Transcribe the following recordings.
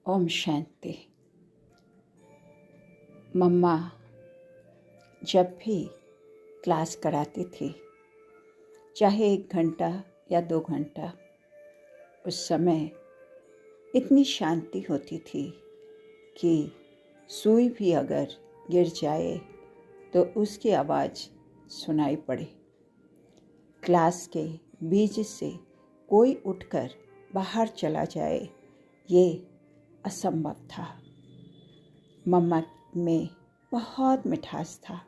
ओम शांति। मम्मा जब भी क्लास कराती थी, चाहे 1 घंटा या 2 घंटा, उस समय इतनी शांति होती थी कि सुई भी अगर गिर जाए तो उसकी आवाज़ सुनाई पड़े। क्लास के बीच से कोई उठकर बाहर चला जाए, ये असंभव था। मम्मा में बहुत मिठास था।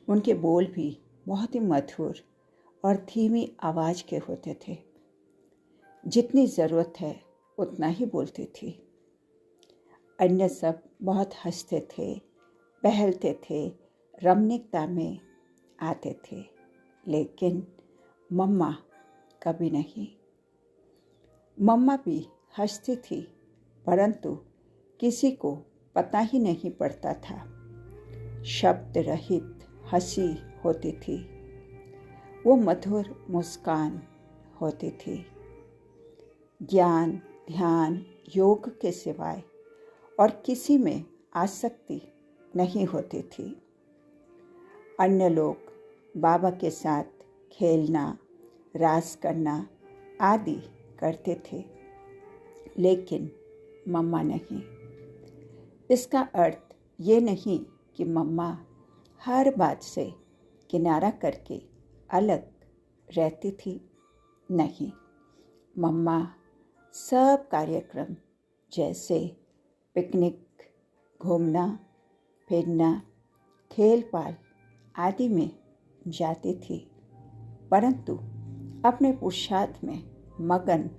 उनके बोल भी बहुत ही मधुर और धीमी आवाज़ के होते थे। जितनी ज़रूरत है उतना ही बोलती थी। अन्य सब बहुत हंसते थे, बहलते थे, रमणीकता में आते थे, लेकिन मम्मा कभी नहीं। मम्मा भी हंसती थी, परंतु किसी को पता ही नहीं पड़ता था। शब्द रहित हंसी होती थी, वो मधुर मुस्कान होती थी। ज्ञान, ध्यान, योग के सिवाय और किसी में आसक्ति नहीं होती थी। अन्य लोग बाबा के साथ खेलना, रास करना आदि करते थे, लेकिन मम्मा नहीं। इसका अर्थ ये नहीं कि मम्मा हर बात से किनारा करके अलग रहती थी। नहीं, मम्मा सब कार्यक्रम जैसे पिकनिक, घूमना फिरना, खेल पाल आदि में जाती थी, परंतु अपने पुरुषार्थ में मगन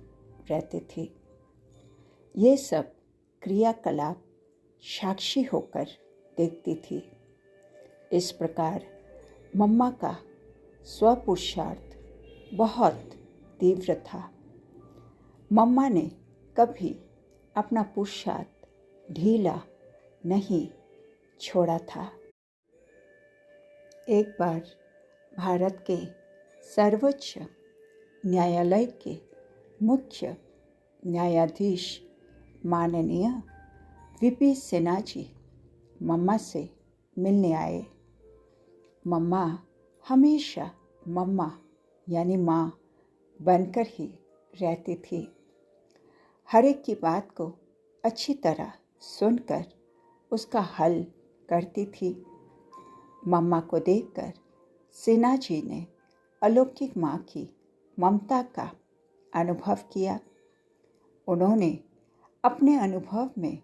रहती थी। ये सब क्रियाकलाप साक्षी होकर देखती थी। इस प्रकार मम्मा का स्वपुरुषार्थ बहुत तीव्र था। मम्मा ने कभी अपना पुरुषार्थ ढीला नहीं छोड़ा था। एक बार भारत के सर्वोच्च न्यायालय के मुख्य न्यायाधीश माननीय वीपी सिन्हा जी मम्मा से मिलने आए। मम्मा हमेशा मम्मा यानी माँ बनकर ही रहती थी। हर एक की बात को अच्छी तरह सुनकर उसका हल करती थी। मम्मा को देखकर सिन्हा जी ने अलौकिक माँ की ममता का अनुभव किया। उन्होंने अपने अनुभव में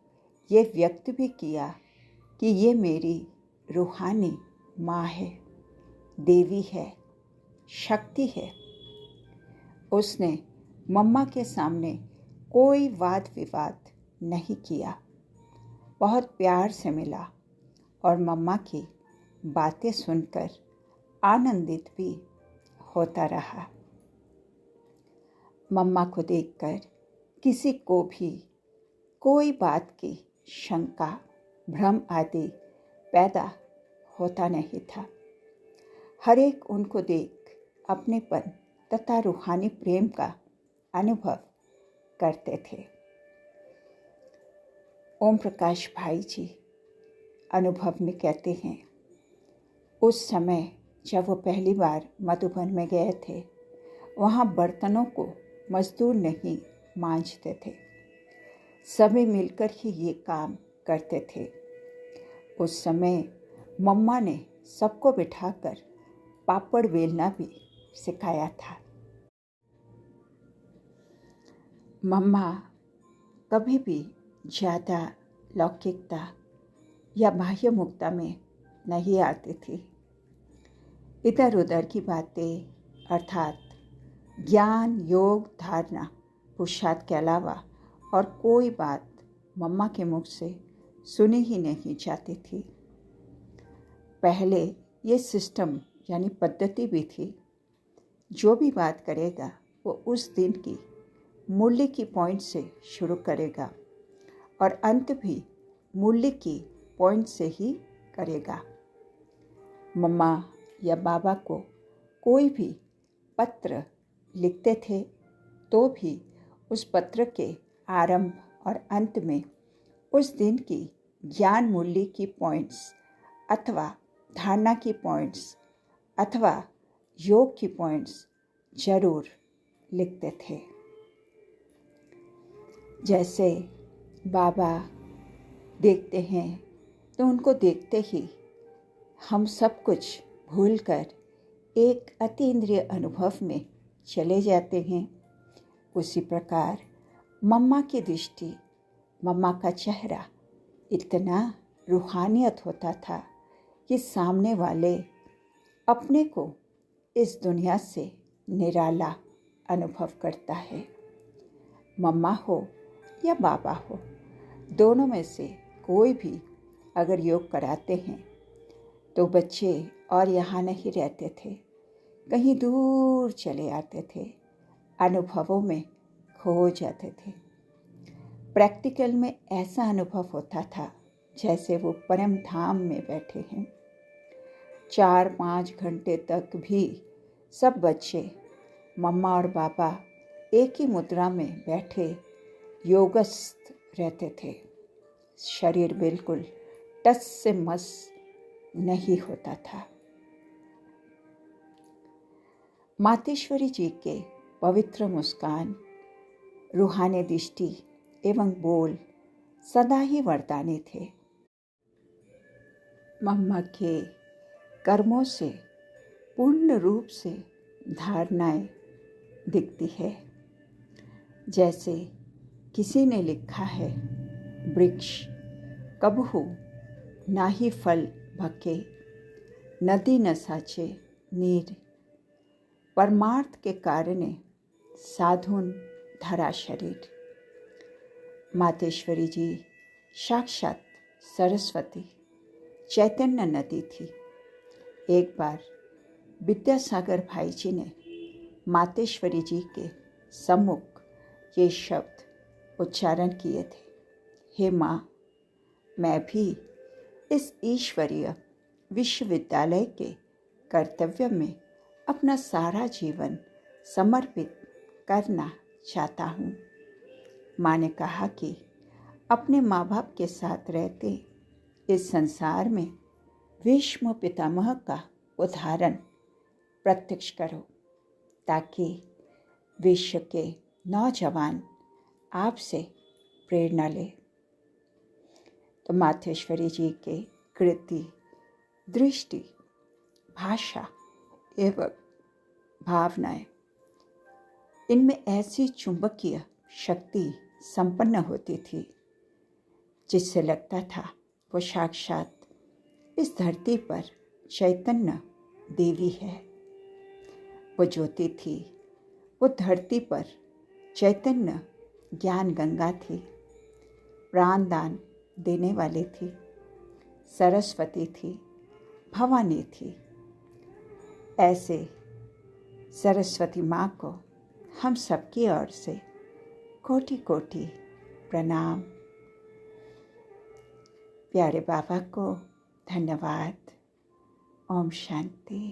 ये व्यक्त भी किया कि ये मेरी रूहानी माँ है, देवी है, शक्ति है। उसने मम्मा के सामने कोई वाद विवाद नहीं किया, बहुत प्यार से मिला और मम्मा की बातें सुनकर आनंदित भी होता रहा। मम्मा को देखकर किसी को भी कोई बात की शंका, भ्रम आदि पैदा होता नहीं था। हर एक उनको देख अपनेपन तथा रूहानी प्रेम का अनुभव करते थे। ओम प्रकाश भाई जी अनुभव में कहते हैं, उस समय जब वो पहली बार मधुबन में गए थे, वहाँ बर्तनों को मजदूर नहीं मांजते थे, सभी मिलकर ही ये काम करते थे। उस समय मम्मा ने सबको बिठाकर पापड़ बेलना भी सिखाया था। मम्मा कभी भी ज़्यादा लौकिकता या बाह्य मुक्ता में नहीं आती थी। इधर उधर की बातें अर्थात ज्ञान, योग, धारणा, पुरुषार्थ के अलावा और कोई बात मम्मा के मुख से सुनी ही नहीं जाती थी। पहले ये सिस्टम यानी पद्धति भी थी, जो भी बात करेगा वो उस दिन की मूल्य की पॉइंट से शुरू करेगा और अंत भी मूल्य की पॉइंट से ही करेगा। मम्मा या बाबा को कोई भी पत्र लिखते थे तो भी उस पत्र के आरंभ और अंत में उस दिन की ज्ञान मूल्य की पॉइंट्स अथवा धारणा की पॉइंट्स अथवा योग की पॉइंट्स जरूर लिखते थे। जैसे बाबा देखते हैं तो उनको देखते ही हम सब कुछ भूलकर एक अतीन्द्रिय अनुभव में चले जाते हैं। उसी प्रकार मम्मा की दृष्टि, मम्मा का चेहरा इतना रूहानियत होता था कि सामने वाले अपने को इस दुनिया से निराला अनुभव करता है। मम्मा हो या बाबा हो, दोनों में से कोई भी अगर योग कराते हैं तो बच्चे और यहाँ नहीं रहते थे, कहीं दूर चले आते थे, अनुभवों में खो जाते थे। प्रैक्टिकल में ऐसा अनुभव होता था जैसे वो परम धाम में बैठे हैं। 4-5 घंटे तक भी सब बच्चे मम्मा और बाबा एक ही मुद्रा में बैठे योगस्थ रहते थे। शरीर बिल्कुल टस से मस नहीं होता था। मातेश्वरी जी के पवित्र मुस्कान, रूहानी दृष्टि एवं बोल सदा ही वरदानी थे। मम्मा के कर्मों से पूर्ण रूप से धारणाएं दिखती है। जैसे किसी ने लिखा है, वृक्ष कबहू ना ही फल भके, नदी न साचे नीर, परमार्थ के कारणे साधुन धरा शरीर। मातेश्वरी जी साक्षात सरस्वती चैतन्य नदी थी। एक बार विद्यासागर भाई जी ने मातेश्वरी जी के सम्मुख ये शब्द उच्चारण किए थे, हे माँ, मैं भी इस ईश्वरीय विश्वविद्यालय के कर्तव्य में अपना सारा जीवन समर्पित करना चाहता हूँ। माँ ने कहा कि अपने माँ बाप के साथ रहते इस संसार में भीष्म पितामह का उदाहरण प्रत्यक्ष करो, ताकि विश्व के नौजवान आपसे प्रेरणा ले। तो मातेश्वरी जी के कृति, दृष्टि, भाषा एवं भावनाएं, इनमें ऐसी चुंबकीय शक्ति संपन्न होती थी जिससे लगता था वो साक्षात इस धरती पर चैतन्य देवी है। वो ज्योति थी, वो धरती पर चैतन्य ज्ञान गंगा थी, प्राणदान देने वाली थी, सरस्वती थी, भवानी थी। ऐसे सरस्वती माँ को हम सबकी ओर से कोटि कोटि प्रणाम। प्यारे बाबा को धन्यवाद। ओम शांति।